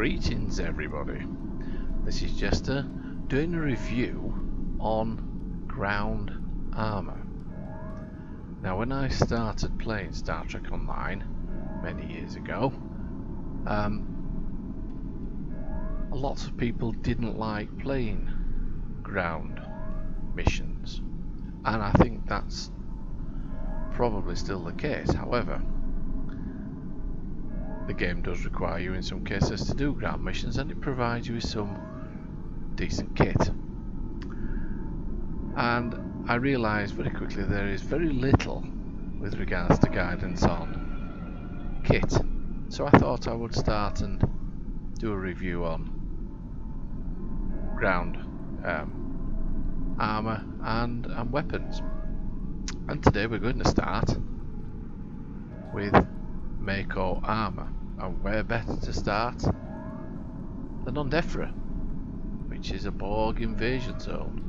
Greetings everybody, this is Jester doing a review on ground armour. Now when I started playing Star Trek Online many years ago, lots of people didn't like playing ground missions, and I think that's probably still the case. However, the game does require you in some cases to do ground missions, and it provides you with some decent kit. And I realised very quickly there is very little with regards to guidance on kit. So I thought I would start and do a review on ground armour and weapons. And today we're going to start with Mako armour. And where better to start than on Defra, which is a Borg invasion zone.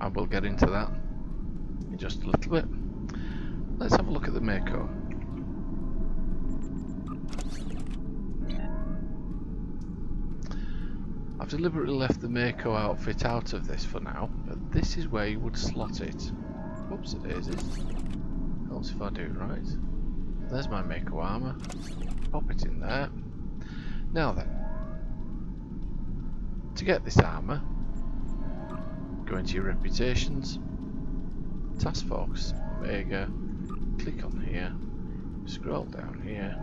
And we'll get into that in just a little bit. Let's have a look at the Mako. I've deliberately left the Mako outfit out of this for now, but this is where you would slot it. Whoops, daisies. Helps if I do it right. There's my Mako armour. Pop it in there. Now then, to get this armour, go into your reputations, Task Force, Omega, click on here, scroll down here,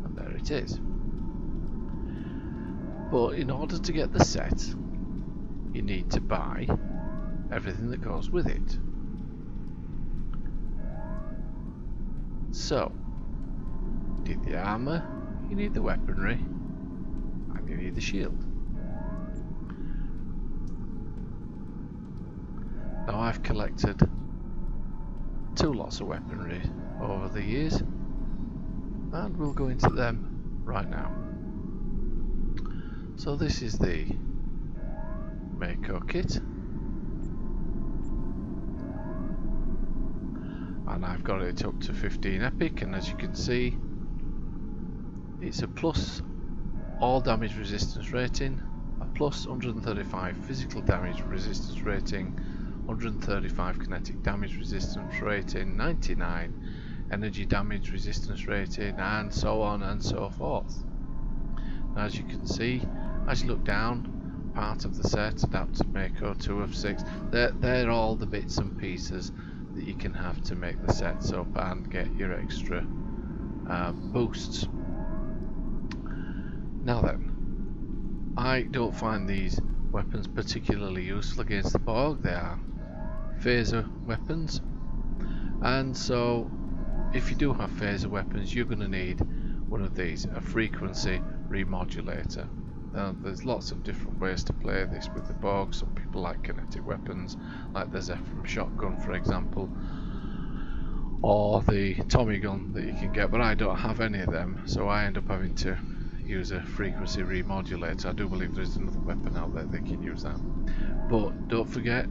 and there it is. But in order to get the set, you need to buy everything that goes with it. So, you need the armour, you need the weaponry, and you need the shield. Now I've collected 2 lots of weaponry over the years, and we'll go into them right now. So this is the Mako kit, and I've got it up to 15 epic, and as you can see it's a plus all damage resistance rating, a plus 135 physical damage resistance rating, 135 kinetic damage resistance rating, 99 energy damage resistance rating, and so on and so forth. Now, as you can see, as you look down, part of the set, adapted Mako 2 of 6, they're all the bits and pieces that you can have to make the sets up and get your extra boosts. Now then, I don't find these weapons particularly useful against the Borg. They are phaser weapons, and so if you do have phaser weapons, you're going to need one of these, a frequency remodulator. Now, there's lots of different ways to play this with the Borg. Some people like kinetic weapons, like the Zephram shotgun for example, or the Tommy gun that you can get, but I don't have any of them, so I end up having to use a frequency remodulator. I do believe there's another weapon out there that can use that. But don't forget,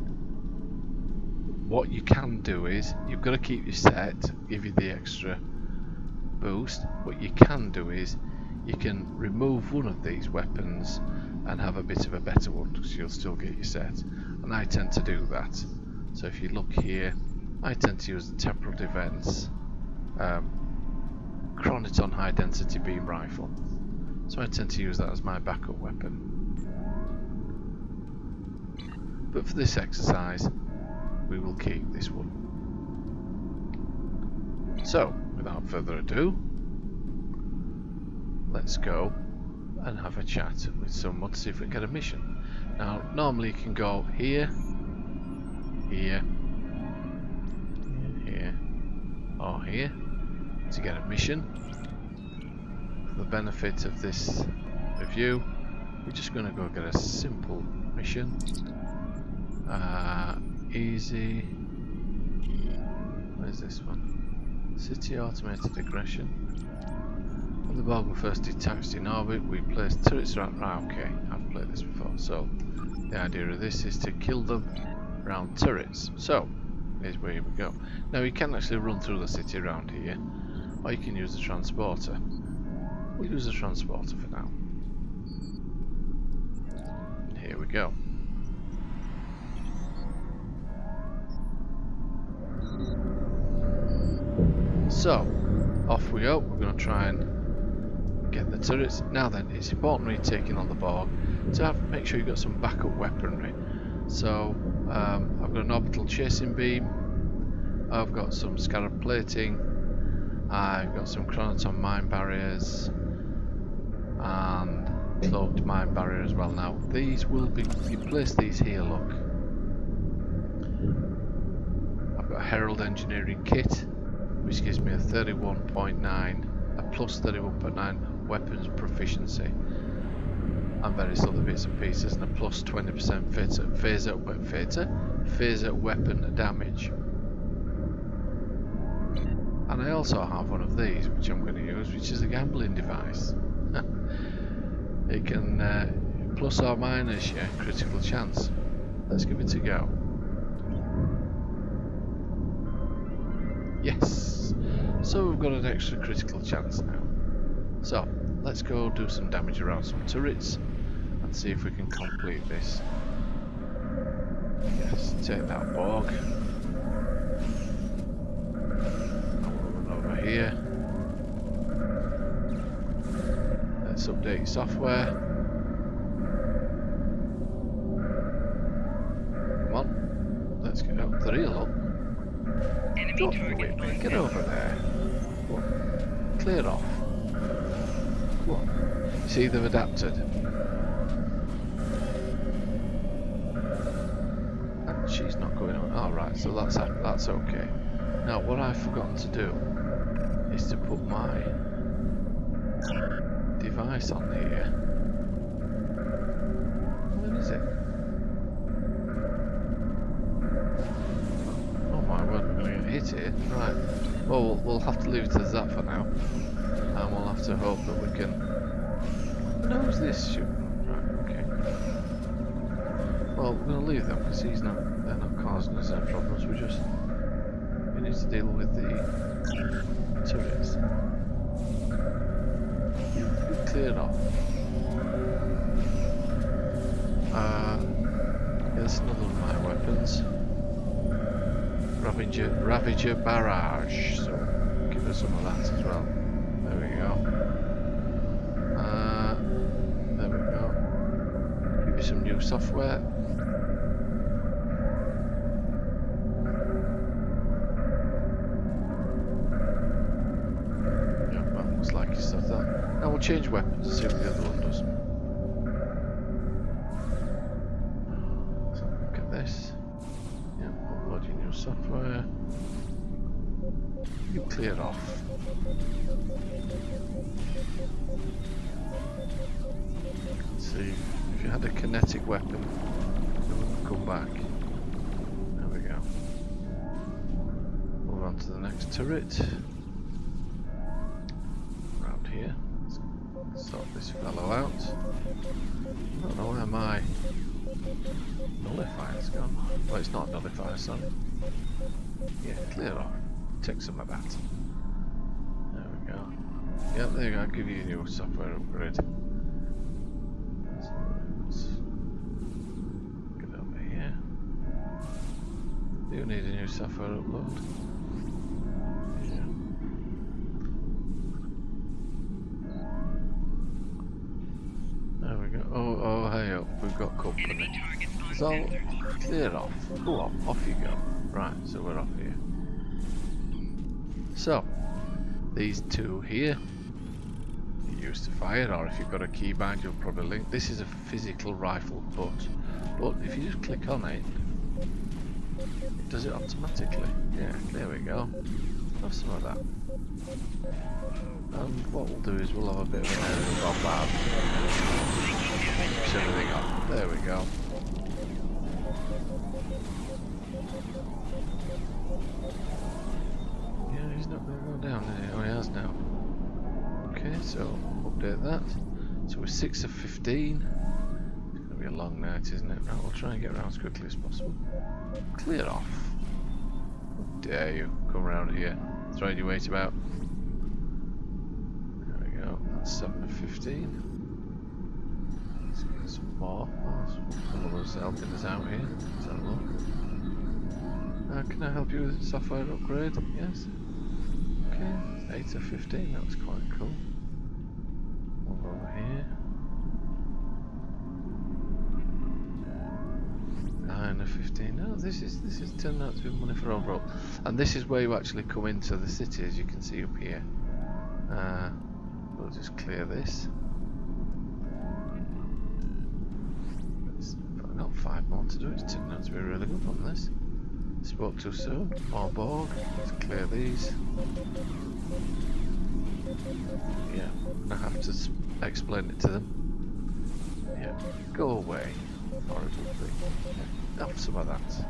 what you can do is, you've got to keep your set, give you the extra boost. What you can do is, you can remove one of these weapons and have a bit of a better one, because you'll still get your set. And I tend to do that. So if you look here, I tend to use the Temporal Defense Chroniton High Density Beam Rifle. So I tend to use that as my backup weapon. But for this exercise, we will keep this one. So, without further ado, let's go and have a chat with someone to see if we can get a mission. Now, normally you can go here, here, here, or here to get a mission. For the benefit of this review, we're just going to go get a simple mission. Easy. Where's this one? City Automated Aggression. When the Borg were first detached in orbit, we placed turrets around. Right, okay, I've played this before. So, the idea of this is to kill them around turrets. So, here's where we go. Now, you can actually run through the city around here, or you can use the transporter. We'll use the transporter for now. Here we go. So, off we go. We're going to try and get the turrets. Now then, it's important when you're taking on the Borg to make sure you've got some backup weaponry. So, I've got an orbital chasing beam. I've got some scarab plating. I've got some chronoton mine barriers. And cloaked mine barrier as well. Now, these will be, you place these here, look. I've got a Herald Engineering Kit, which gives me a 31.9, a plus 31.9 weapons proficiency, and various other bits and pieces, and a plus 20% phaser weapon damage. And I also have one of these, which I'm going to use, which is a gambling device. It can plus or minus your critical chance. Let's give it a go. Yes! So we've got an extra critical chance now. So, let's go do some damage around some turrets and see if we can complete this. Yes, take that Borg. I'll run over here. Let's update software. Come on. Let's get up the real up. Don't whip me. Get over there. Come on. Clear off. Come on. See, they've adapted. And she's not going on. Alright, so that's okay. Now, what I've forgotten to do is to put my device on here. Where is it? Oh my word, we're going to get hit here. Right. Well, we'll have to leave it as that for now. And we'll have to hope that we can... Who's this shooting? Right, okay. Well, we're going to leave them because they're not causing us any problems. We need to deal with the turrets. You cleared off. Here's another one of my weapons. Ravager Barrage. So give us some of that as well. There we go. There we go. Give you some new software. Yeah, well, looks like it's stuff that. Now we'll change weapons and see what the other one does. So look at this. Yeah, uploading new software. You clear off. Let's see, if you had a kinetic weapon, it wouldn't come back. There we go. Move on to the next turret. Around here. Let's sort this fellow out. I don't know where my nullifier's gone. Well, it's not a nullifier, sorry. Yeah, clear off. Take some of that. There we go. Yep, there you go. I'll give you a new software upgrade. So let's get over here. Do you need a new software upload? Yeah. There we go. Oh, hey up. We've got company. So, clear off. Go on, off you go. Right, so we're off here. So, these two here, you use to fire, or if you've got a keybind, you'll probably link. This is a physical rifle butt, but if you just click on it, it does it automatically. Yeah, there we go. Have some of that. And what we'll do is we'll have a bit of an aerial bombard. Push everything on. There we go. He's not going to go down, is he? Oh, he has now. Okay, so update that. So we're 6 of 15. It's going to be a long night, isn't it? Right, we'll try and get around as quickly as possible. Clear off. How dare you come around here, throwing your weight about. There we go. That's 7 of 15. Let's get some more. Oh, someone was helping us out here. Let's have a look. Can I help you with software upgrade? Yes. Okay, 8 of 15. That was quite cool. Over here. 9 of 15. No, this is turned out to be money for overall. And this is where you actually come into the city, as you can see up here. We'll just clear this. I've got 5 more to do. It's turned out to be really good on this. Spoke too soon. More Borg. Let's clear these. Yeah, I have to explain it to them. Yeah, go away. Horrible thing. Yeah, have some of that.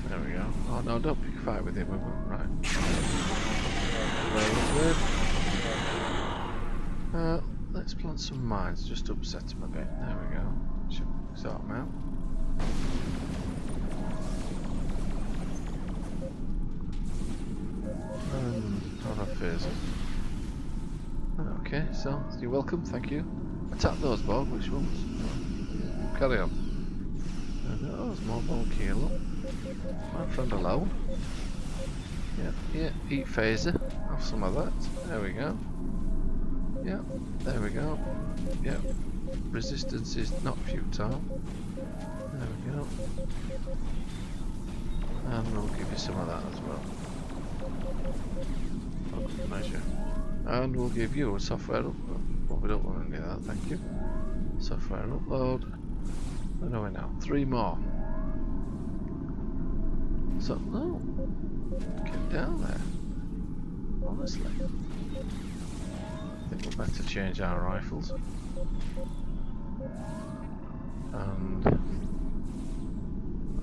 There we go. Oh no, don't pick a fight with him. Right. Let's plant some mines. Just upset him a bit. There we go. Should sort them out. How do I phase it? Okay, so you're welcome. Thank you. Attack those Borg. Which ones? Carry on. Oh, there's more Borg here. Look. My friend alone. Yeah. Eat phaser. Have some of that. There we go. Yeah. There we go. Yeah. Resistance is not futile. There we go. And we'll give you some of that as well. For good measure. And we'll give you a software upload. But we don't want any of that, thank you. Software upload. Where are we now? 3 more. So, no. Get down there. Honestly. I think we'll better change our rifles. And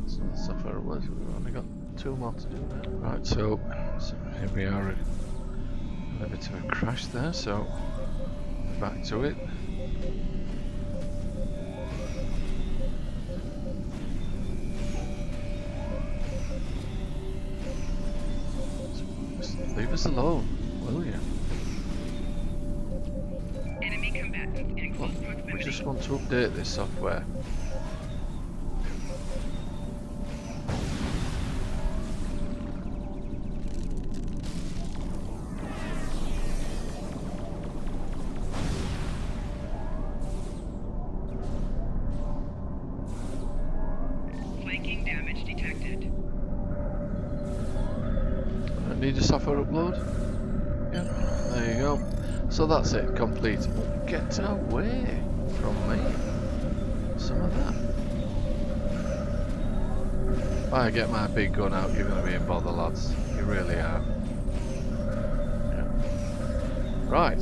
that's not the software upload. We've only got 2 more to do now. Right, so here we are. A bit of a crash there, so back to it. Leave us alone, will you? Enemy combatants in close proximity. We just want to update this software. Flanking damage detected. Need a software upload? Yeah, there you go. So that's it, complete. Get away from me. Some of that. If I get my big gun out, you're going to be in bother, lads. You really are. Yeah. Right.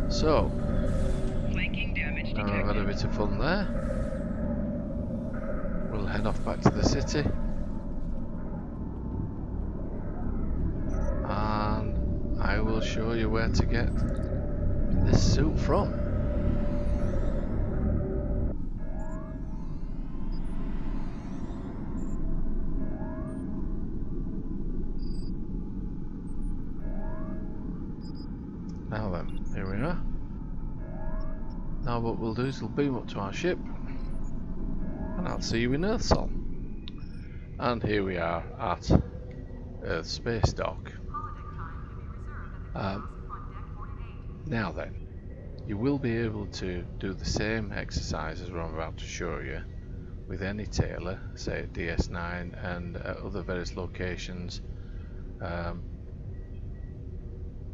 So, Flanking damage detected. I've had a bit of fun there. We'll head off back to the city. I will show you where to get this suit from. Now then, here we are. Now what we'll do is we'll beam up to our ship and I'll see you in Earthsol. And here we are at Earth Space Dock. Now then, you will be able to do the same exercises what I'm about to show you with any tailor, say at DS9 and at other various locations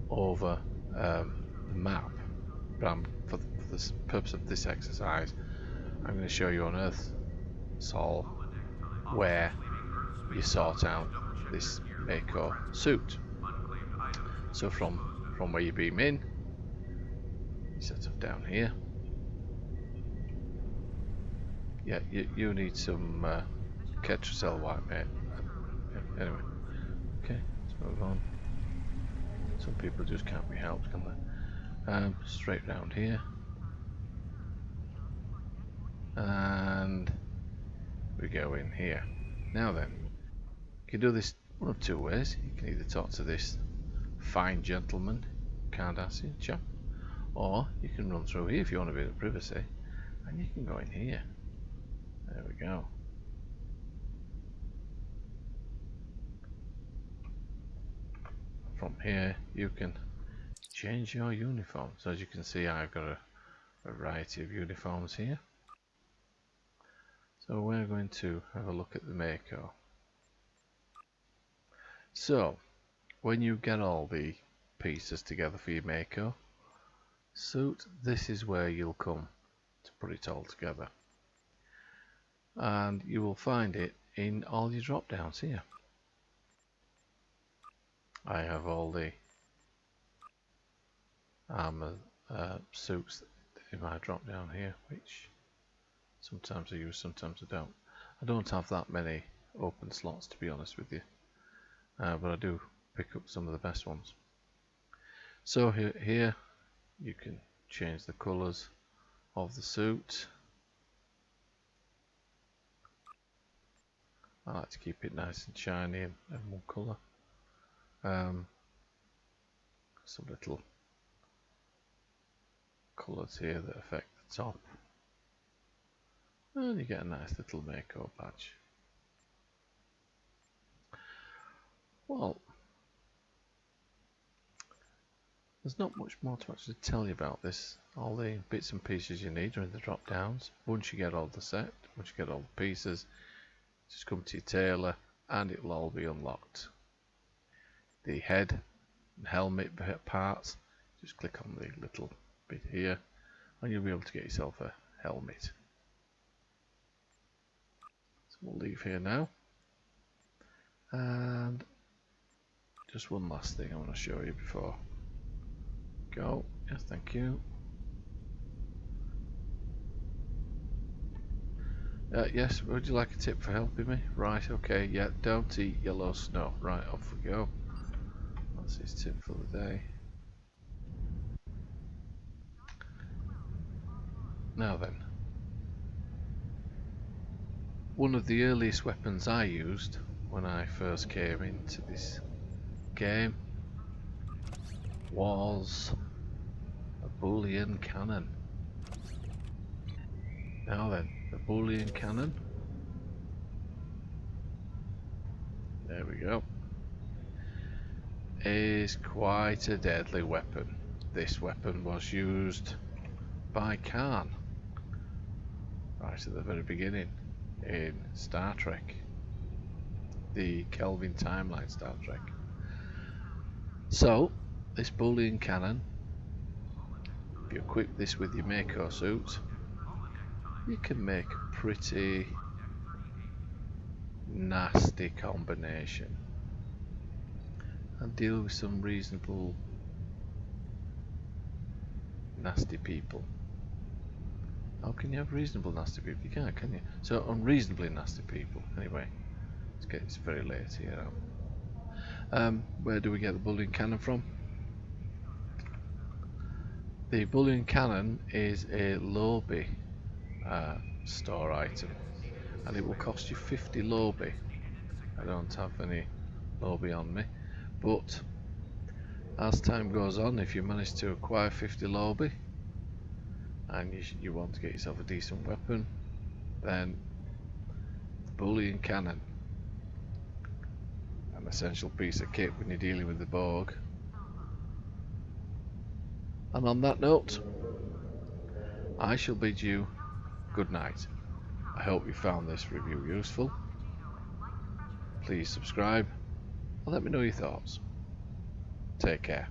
over the map. But for the purpose of this exercise, I'm going to show you on Earth Sol where you sort out this Mako suit. So from where you beam in, you set up down here. Yeah, you need some Ketracel white, mate. Anyway, okay, let's move on. Some people just can't be helped, can they? Straight round here. And we go in here. Now then, you can do this one of 2 ways. You can either talk to this fine gentleman Cardassian chap. Or you can run through here if you want a bit of privacy, and you can go in here. There we go. From here you can change your uniform. So as you can see, I've got a variety of uniforms here. So we're going to have a look at the Mako. So when you get all the pieces together for your Mako suit, this is where you'll come to put it all together. And you will find it in all your drop downs here. I have all the armour suits in my drop down here, which sometimes I use, sometimes I don't. I don't have that many open slots, to be honest with you, but I do pick up some of the best ones. So here you can change the colours of the suit. I like to keep it nice and shiny and one colour. Some little colours here that affect the top, and you get a nice little Mako badge. Well, there's not much more to actually tell you about this. All the bits and pieces you need are in the drop downs. Once you get all the set, once you get all the pieces, just come to your tailor and it'll all be unlocked. The head and helmet parts, just click on the little bit here and you'll be able to get yourself a helmet. So we'll leave here now, and just one last thing I want to show you before we go. Yes, thank you. Yes, would you like a tip for helping me? Right, okay, yeah, don't eat yellow snow. Right, off we go. That's his tip for the day. Now then, one of the earliest weapons I used when I first came into this game was a Boolean cannon. Now then, the Boolean cannon. There we go. Is quite a deadly weapon. This weapon was used by Khan right at the very beginning in Star Trek, the Kelvin timeline Star Trek. So this Boolean cannon, if you equip this with your Mako suit, you can make a pretty nasty combination and deal with some reasonable nasty people. How can you have reasonable nasty people? You can't, can you? So unreasonably nasty people. Anyway, it's very late here now. Where do we get the Boolean cannon from? The Boolean cannon is a Lobby store item, and it will cost you 50 Lobby. I don't have any Lobby on me, but as time goes on, if you manage to acquire 50 Lobby and you want to get yourself a decent weapon, then the Boolean cannon, an essential piece of kit when you're dealing with the Borg. And on that note, I shall bid you good night. I hope you found this review useful. Please subscribe and let me know your thoughts. Take care.